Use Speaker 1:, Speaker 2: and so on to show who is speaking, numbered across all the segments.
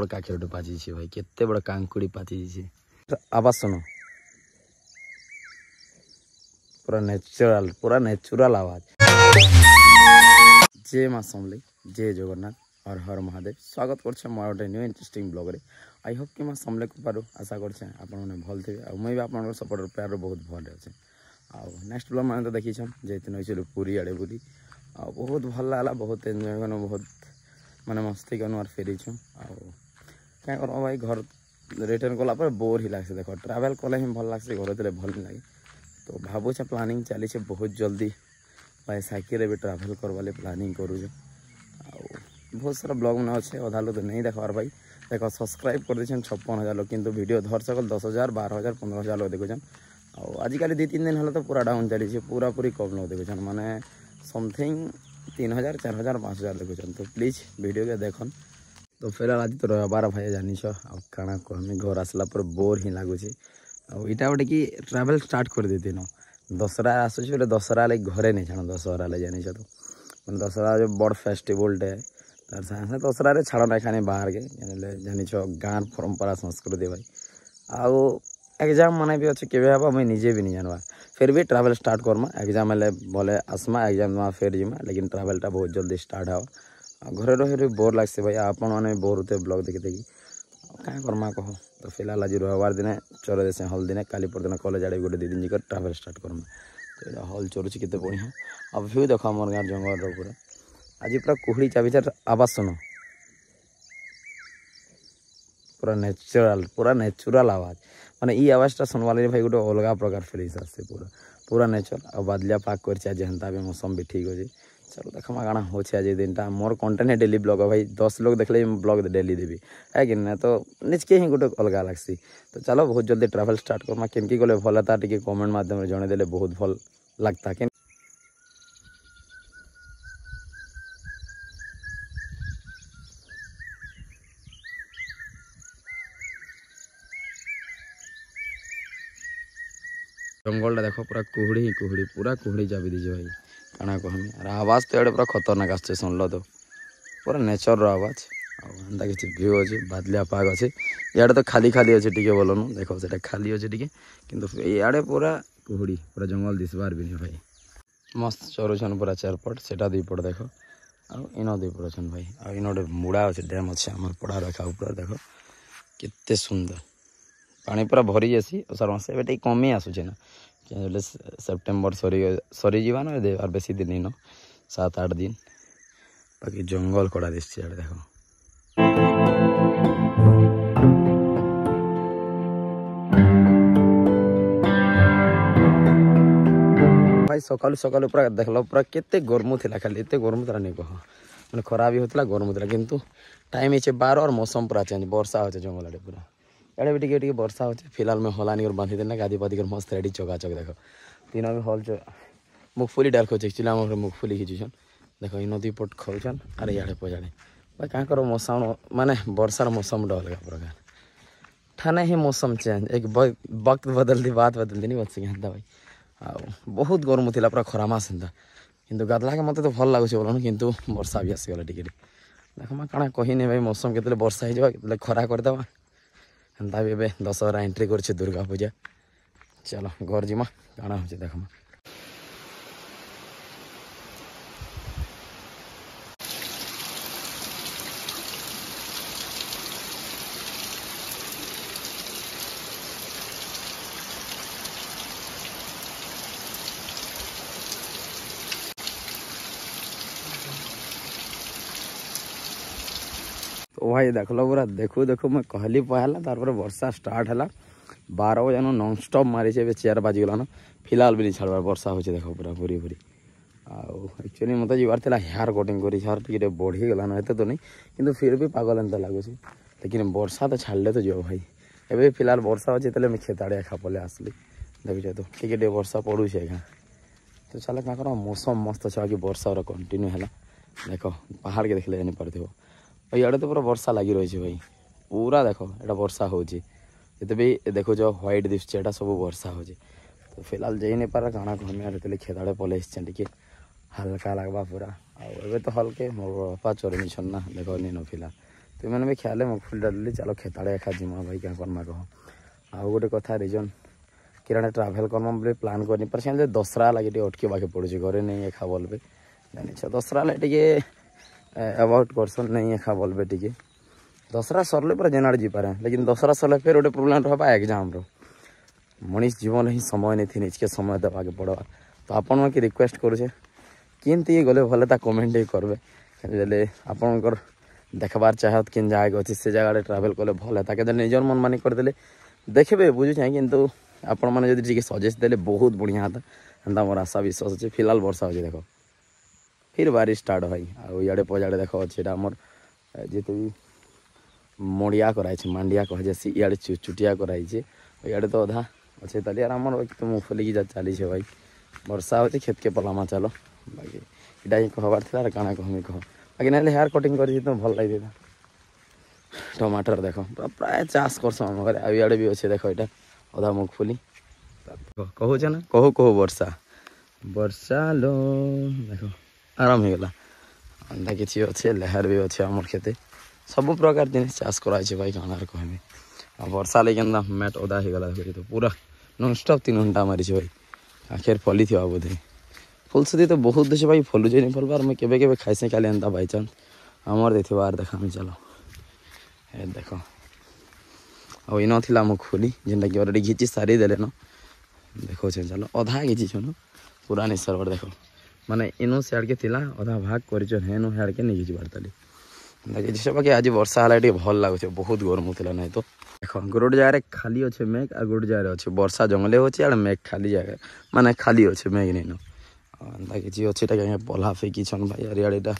Speaker 1: बड़ काकेट पाची भाई केते बड़ कांकुड़ी पाची आवाज सुनो पूरा नेचुरल आवाज। जय माँ समलेई जय जगन्नाथ हर हर महादेव स्वागत करछे मोर गोटे न्यू इंटरेस्टिंग ब्लॉग रे। आई होप कि माँ समलेई कृपारू आशा करछे आपण माने भल थिबे आ मुई भी आपन सपोर्ट प्यार बहुत भल अच्छे। आ नेक्स्ट ब्लॉग माने तो देखिछन जेतिन होइछे पुरी आड़े बुली आ बहुत भल लागला बहुत एन्जॉय करनो बहुत माने मस्ती करनो और फेरिछु आ क्या कर भाई घर रिटर्न कला पर बोर ही लागसे। देखो ट्रैवल कले ही भल लागसे घर तले भल लागे तो भावुछे प्लानिंग चली बहुत जल्दी भाई साइकिल भी ट्रैवल करवाले प्लानिंग करूँ। बहुत सारा ब्लॉग मैंने अच्छे अधा लोग तो नहीं देखार भाई देखो सब्सक्राइब कर दे 56,000 लोग किंतु वीडियो धर सकल 10,000 12,000 15,000 लोग देखुन। आजिकल 2-3 दिन है तो पूरा डाउन चली पूरा पूरी कम लोग देखुन माने समथिंग 3,000 4,000 5,000 देखुन। तो प्लीज वीडियो के देखन। तो फिलहाल आज तो रविवार भाई जानी काଣା कहमी घर आसला पर बोर ही लगुच आईटा गोटे कि ट्रैवल स्टार्ट कर देती न दशहरा आसूस बोले दशहरा लगे घरे नहीं छाण दशहरा लगे जानी तो दशहरा जो बड़ फेस्टिवलटे तार साथ दशहरा छाड़ ना खाने बाहर के जानी गाँव परंपरा संस्कृति भाई आउ एग्जाम माने भी अच्छे केवे हवा मुझे निजे भी नहीं जानवा फिर भी ट्रैवल स्टार्ट करमा एग्जाम हेल्ले बोले आसमा एग्जाम देमा फिर जीमा लेकिन ट्रैवलटा बहुत जल्दी स्टार्ट हो घरे रही बोर लगसे भाई आपण मैंने बोर होते ब्लॉग देखी देखी क्या करमा कह। तो फिलहाल आज रविवार दिन चल देसे हल दिन काली परदिन कलेज आड़े गोटे 2 दिन जी ट्रैवल स्टार्ट करमा तो हल चलुची केते बढ़िया अब व्यू देख मोर गाँव जंगल पूरा आज पूरा कुहड़ी चाबिचार आवाज सुनो पूरा नेचुरल आवाज माने ई आवाजटा सुनवा लगे भाई गोटे अलग प्रकार फिलिंग्स आसे पूरा नेचर आ बादलिया पाक कर जेनता भी मौसम भी ठीक अच्छे। चलो देखमा काଣା हो आज दिनटा मोर कंटेंट है डेली ब्लॉग भाई 10 लोग देखले ब्लॉग डेली देवी है कि ना तो निजके ही गोटे अलग लगसी। तो चलो बहुत जल्दी ट्रैवल स्टार्ट करमा केमकी गले भल था टी कमेंट माध्यम जन देले बहुत भल लगता। जंगल देख पूरा कुहड़ी कुहड़ी चाबी दीजिए भाई काଣା कहमी और आवाज तो एडे पूरा खतरनाक आसছে सुनल तो पूरा नेचर रो आवाज आंदा किसी व्यू अच्छे बादलिया पाग अच्छे इे तो खाली खाली अच्छे टी बोलन देख से खाली अच्छे टी कि इे पूरा कुहड़ी पूरा जंगल दिसबार भी नहीं भाई मस्त चरुछन पूरा 4 पट से 2 पट देख इन 2 पट अच्छन भाई आ इन गोटे मुड़ा अच्छे डैम अच्छे आम पड़ा रखा ऊपर देख केते सुंदर पानी पूरा भरी जासी अषाढ़ मास ए कमी आसूचे ना सेप्टेम्बर सरी जीवा ना और बेसी दिन इन 7-8 दिन बाकी जंगल कड़ा दिशे देख भाई सकालू सकालू पूरा देखल पूरा केते गरम थी खाली एत गरम था नहीं कह मैंने खरा भी होता गरम होता किंतु टाइम है 12 और मौसम पूरा चेंज वर्षा हो जंगल आड़े पूरा एड़े भी टी वर्षा हो फिलहाल में हलानी और बांधी देना गाधी पाधी कर मस्त रेडी चकाचक देख तीनों भी हल मुगफुली डाल खोचे एक्चुअली आम मुगफुली खींचुन देख इन 2 पट खाऊन अरे इे पजाड़े भाई क्या कर मौसम माने वर्षार मौसम अलग प्रकार ठाने ही मौसम चेंज एक वक्त बदलती बात बदलती नहीं बच्चे हेन्ता भाई आ बहुत गरम थी पूरा खरा मास हेन्ता किंतु गाधला के मत तो भल लगुच बोलन किंतु वर्षा भी आसीगला टिके देखमा काଣା कहनी भाई मौसम के वर्षा हो खरा करदे हेन्ता भी ए दशहरा एंट्री कर दुर्गा पूजा। चलो घर जीमा काଣା हो देखमा तो भाई देख लो पूरा देखू मैं कहली पहला तार वर्षा स्टार्ट है 12 बजे नॉन स्टॉप मारी 4 बाजिगलान फिलहाल भी नहीं छाड़बार वर्षा हो देख पूरा पूरी पूरी एक्चुअली मत जीवार था हेयर कटिंग कर हेयर टे बढ़ीगलान एत तो नहीं किंतु फिर भी पागल एंता लगुच लेकिन वर्षा तो छाड़ले तो जो भाई एवं फिलहाल वर्षा अच्छे तो मैं खेत आड़े एका पले आसली देखिए तो टे वर्षा पड़ूचे एका। तो चल क्या कर मौसम मस्त अच्छा कि वर्षा कंटिन्यू है देख पहाड़ के देखले जानी पार्थ इे तो पूरा वर्षा लगी रही भाई पूरा देख एटा वर्षा होते भी देखो जो व्हाइट दिशे एटा सब वर्षा हो तो फिलहाल जाई नहीं पारा काଣା कहमी खेत आड़े पले टे हल्का लगवा पूरा आवे तो हल्के मोर बापा चरनी छन ना देख नीन फिलहाल तो मैंने भी ख्याल मुगफुली डाली चलो खेताड़े एखा जिमा भाई क्या करमा कह आउ गोटे कथा रिजन किराने ट्राभेल करमा बोले प्लान करनी पर से दशहरा लगे अटके पड़े घरे नहीं एखा बोलबे जानी दशहरा लगे अवॉइड करसन नहीं एखा बोलबे टी दशहरा सरले पूरा जेनाड़ जी पारे लेकिन दशहरा सरले फिर गोटे प्रोब्लेम रहा एग्जाम मनीष जीवन ही समय नहीं थी निजके समय देवाके पड़वा तो आपण मन के रिक्वेस्ट करुचे किंती गले भले कमेंट ही करबे जले आपणकर देखबार चाहत किन जगह अच्छी से जगह ट्राभेल कले भल है निजर मन मानी करदे देखबे बुझुचे कि आपण मैंने जब सजेस्ट देले बहुत बढ़िया था एंता मोर आशा विश्वास अच्छे फिलहाल वर्षा अच्छे देख फिर बारिश स्टार्ट भाई आड़े पजाड़े देख अच्छे आमर जिते भी मड़िया कराई मांडिया कह जैसी इे चुटिया कराई इे तो अधा अच्छे ताली यार आमर तो मुफली की चली भाई वर्षा होती खेत के पलामा चलो बाकी इटा ही कहबार था काଣା कहमी कह बाकी ना हेयर कटिंग कर तो भल लगी था टमाटर देख प्राय चाष करम घर आड़े भी अच्छे देख यहाँ अधा मुगफुली कहूँ ना कहू कहू वर्षा वर्षा लो देख आराम हो गला अंधा किसी अच्छे लेहार भी अच्छे आमर खेते सब प्रकार जिन चाष कराई भाई काणार कहमी आ वर्षा लगे मैट अदा हो गला तो पूरा नॉनस्टॉप 3 घंटा मारी भाई आखिर फली थी बोधे फुलसदी तो बहुत अच्छे भाई फलुचे नहीं फलबार मैं केवे केवे खाइसे खाली एंता बाई चांस आमर देखो आर देखा चलो ए देख आ इन थी मुगफुली जेनटा कि अलरेडी घिची सारी देले न देखो चलो अधा घिची न पूरा नहीं सर्वर देख माने इनु सियाड़ के थिला अधा भाग कर हेनु हेड़ के नहीं घिची बारताली देखिए बाकी आज वर्षा है भल लगुचे बहुत गरम होता ना तो देख गोटे जगह खाली अच्छे मेघ आ गोटे जगह अच्छे वर्षा जंगले होचे मेघ खाली जगह माने खाली अच्छे मेघ नहीं न एंता किसी अच्छे कहीं पल्हा फेंकी छन भाई यार इटा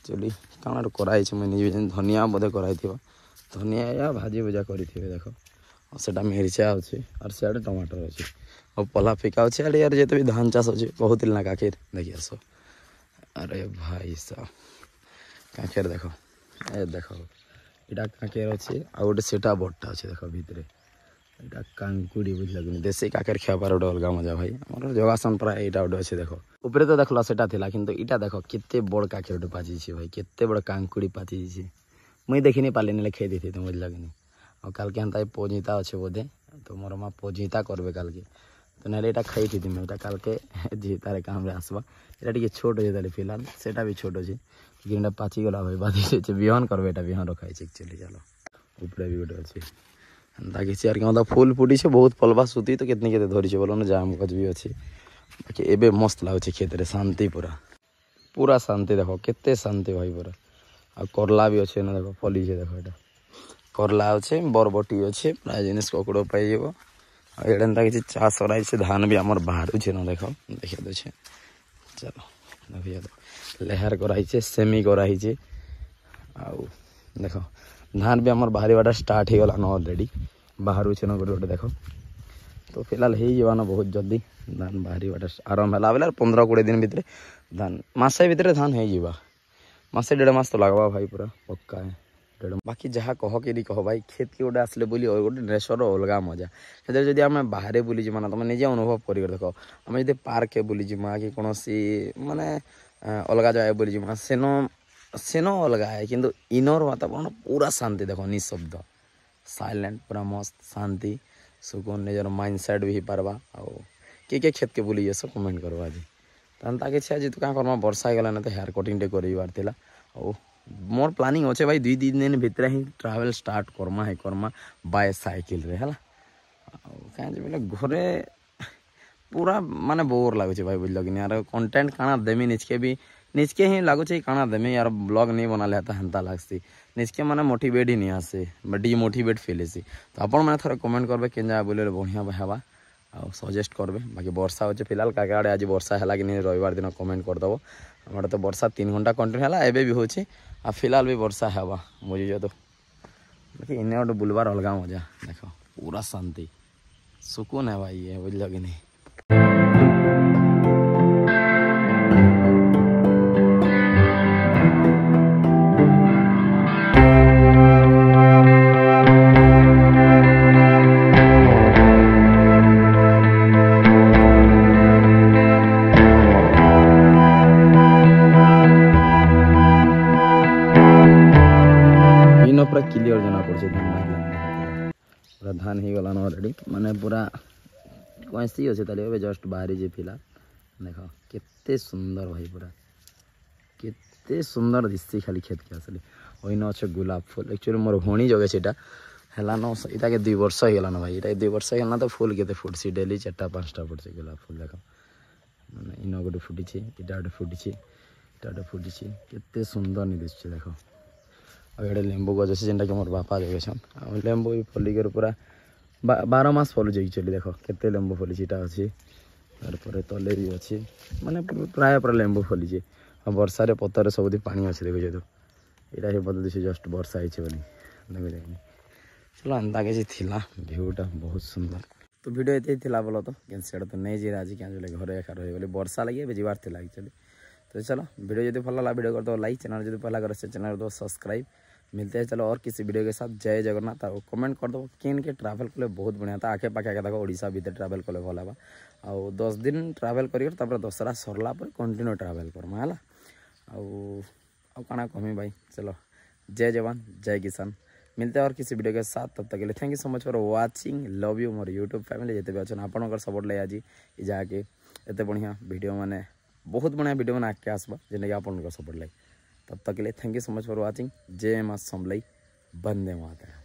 Speaker 1: चली काଣା कराई मुझे निजे धनिया बोधे कराई धनिया या भाजी भुजा करें देख और सेटा मिर्चा अच्छे और सियाड़े टमाटर अच्छे और पल्हा फेंका अच्छे अरे यार जिते भी धान चाष अच्छे कहते ना काकेर देखिए आस अरे भाई साहब काकेर देख ए देख यहाँ काकेर अच्छे आ गोटे सेटा बड़टा अच्छे देख भितर यहाँ कांकुड़ी बुझल कि देशी काकेर खाबार गोटे अलग मजा भाई आम जगासन प्राय यहाँ गोटे अच्छे देख उपरे तो देखल सेटा थिला किंतु इटा देख केते बड़ काकेर गोटे पाची भाई केते बड़ कांकुड़ी पाची मुई देखी नहीं पाली ना खेई थी तुम बुझल कि और काल के एंता पोजिता अच्छे बोधे तो मोर माँ पोजिता करबे काल के तो ना यहाँ खाई थी मैं यहाँ काल के जीतार काम आसवा यहाँ टे छोट हो फिलहाल सेटा भी छोट अच्छे लेकिन पाची गला भाई बाधी बिहन करबे यहाँ बिहन रखाई एक्चुअली चलो उपरे भी गोटे अच्छे एंता किसी यार क्या फुल फुटी बहुत पलवा सुती तो कितनी के धरी बोलो ना जाम गज भी अच्छे बाकी एबे मस्त लगुचे खेत रे शांति पूरा पूरा शांति देख केते शांति भाई पूरा आ करला भी अच्छे ना देख फली देख यहाँ करला अच्छे बरबटी अच्छे प्राय जिन ककड़ पाई एंता किसी चाष कराई धान भी आमर बाहर ना देख देखिए दे चलो देखिए लेहार कराई सेमी कराई आउ देख धान भी आमर बाहर बाटा स्टार्ट हो गला अलरेडी बाहर न गोटे गोटे देख तो फिलहाल हो ना बहुत जल्दी धान बाहरी बाटा आरंभ है बोले 15-20 दिन भितर धान मसे भितर धान हो मसे 1.5 मास तो लगवा भाई पूरा पक्का है बाकी जहाँ कह कि कह भाई खेत के गोटे आसले बोली गोटे नेचर अलग मजा से जब आम बाहर बुली जीमा ना तुम निजे अनुभव कर देख आम जो पार्क बुली जीमा कि कौन माने अलग जगह बुली जीमा सेनो अलग है किंतु इनर वातावरण पूरा शांति देख निशब्द साइलेंट पूरा मस्त शांति सुकून निजर माइंड सेट भी पार्बा आउ किए खेत के बुली सब कमेंट करवा आज ताकि आज तो क्या करमा वर्षा गला ना तो हेयर कटिंग टे कर मोर प्लानिंग अच्छे भाई 2-3 दिन भितर ही ट्रावेल स्टार्ट करमा बाय साइकिल रे है बोले घरे पूरा माने बोर लगुचे भाई बुझल कि यार कंटेंट काना देमी निजके ही लगुचे काना देमी यार ब्लॉग नहीं बना लेता हेन्ता लगसी निजके माने मोटिवेट ही नहीं आसे डिमोटिवेट फील हेसी तो आपण मैंने थोड़ा कमेंट करबे केन जगह बोले बढ़िया हेबा आ सजेस्ट करबे बाकी वर्षा होचे फिलहाल काके आड़े आज वर्षा है कि नहीं रविवार दिन कमेंट करदेव हमारे तो वर्षा 3 घंटा कंटिन्यू है एबे भी होची आ फिलहाल भी वर्षा हेबा बुझे तो बाकी इन्हें गोटे बुलबार अलग मजा देख पूरा शांति सुकून है भाई ये बुझल कि नहीं। पड़े धान बाहर पूरा धान हो गलान ऑलरेडी माने पूरा कैसी अच्छे ताले जस्ट बाहरी फिलहाल देख केते सुंदर भाई पूरा केते सुंदर दिशे खाली खेत के आसली ओइन अच्छे गुलाब फुल एक्चुअली मोर भणी जगह से हेलान इटा के 2 वर्ष होगलान भाई इटा 2 वर्ष होगलान तो फुल के फुटसी डेली 4-5टा फुटसी गुलाब फुल देख मैंने इन गोटे फुटी इटा गोटे फुटी इटा गोटे फुटी केते सुंदर नहीं दिशे देख और लेंबू गज अच्छे जेनटा कि मोर बापा जगेसन आ लेंबू भी फलिकर पूरा 12 मास फलुचे एक्चुअली देख केते लेंबू फलिची इटा अच्छी तार तले भी अच्छी माने प्राय पूरा लेंबू फलिचे और वर्षा पतर सब पानी अच्छे देखो तो यहाँ ही बदल दिशे जस्ट वर्षा होनी देख चलो एंता किसी भ्यूटा बहुत सुंदर तो वीडियो ये बोल तो क्या तो नहीं जी आज क्या घरे एका रही वर्षा लगे जीवार थी एक्चुअली तो चलो वीडियो जो भल लगा वीडियो कर दो लाइक चैनल जो पहला कर चैनल दो सब्सक्राइब मिलते हैं चलो और किसी वीडियो के साथ जय जगन्नाथ और कमेंट कर दो किन के ट्रैवल कले बहुत बढ़िया था आखे पाखे देखो ओडिशा भीतर ट्रैवल कले भल है आउ 10 दिन ट्रैवल कर दशहरा सरला कंटिन्यू ट्रैवल करमा है आउ काना कहमी भाई चलो जय जवान जय किसान मिलते हैं और किसी वीडियो के साथ तब तक के लिए thank you so much for watching love you more YouTube family जिते भी अच्छे आपंकर सपोर्ट ले आज जाके एत बढ़िया वीडियो माने बहुत बढ़िया वीडियो मैंने आगे आसबा जेने आपंकर सपोर्ट लगे तब तक के लिए thank you so much for watching जय मां समलई वंदे मातरम।